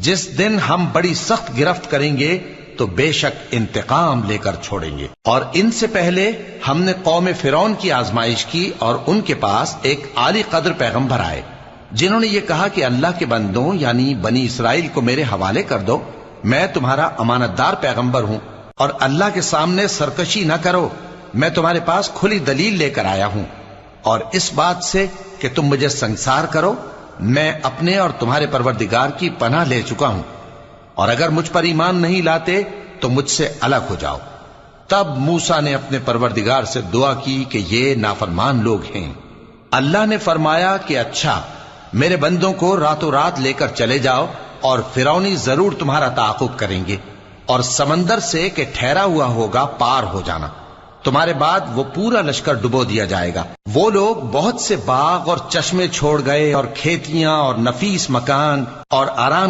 جس دن ہم بڑی سخت گرفت کریں گے تو بے شک انتقام لے کر چھوڑیں گے۔ اور ان سے پہلے ہم نے قوم فرعون کی آزمائش کی، اور ان کے پاس ایک عالی قدر پیغمبر آئے جنہوں نے یہ کہا کہ اللہ کے بندوں یعنی بنی اسرائیل کو میرے حوالے کر دو، میں تمہارا امانت دار پیغمبر ہوں، اور اللہ کے سامنے سرکشی نہ کرو، میں تمہارے پاس کھلی دلیل لے کر آیا ہوں، اور اس بات سے کہ تم مجھے سنگسار کرو میں اپنے اور تمہارے پروردگار کی پناہ لے چکا ہوں، اور اگر مجھ پر ایمان نہیں لاتے تو مجھ سے الگ ہو جاؤ۔ تب موسیٰ نے اپنے پروردگار سے دعا کی کہ یہ نافرمان لوگ ہیں۔ اللہ نے فرمایا کہ اچھا، میرے بندوں کو راتوں رات لے کر چلے جاؤ، اور فرعونی ضرور تمہارا تعاقب کریں گے، اور سمندر سے کہ ٹھہرا ہوا ہوگا پار ہو جانا، تمہارے بعد وہ پورا لشکر ڈبو دیا جائے گا۔ وہ لوگ بہت سے باغ اور چشمے چھوڑ گئے، اور کھیتیاں اور نفیس مکان اور آرام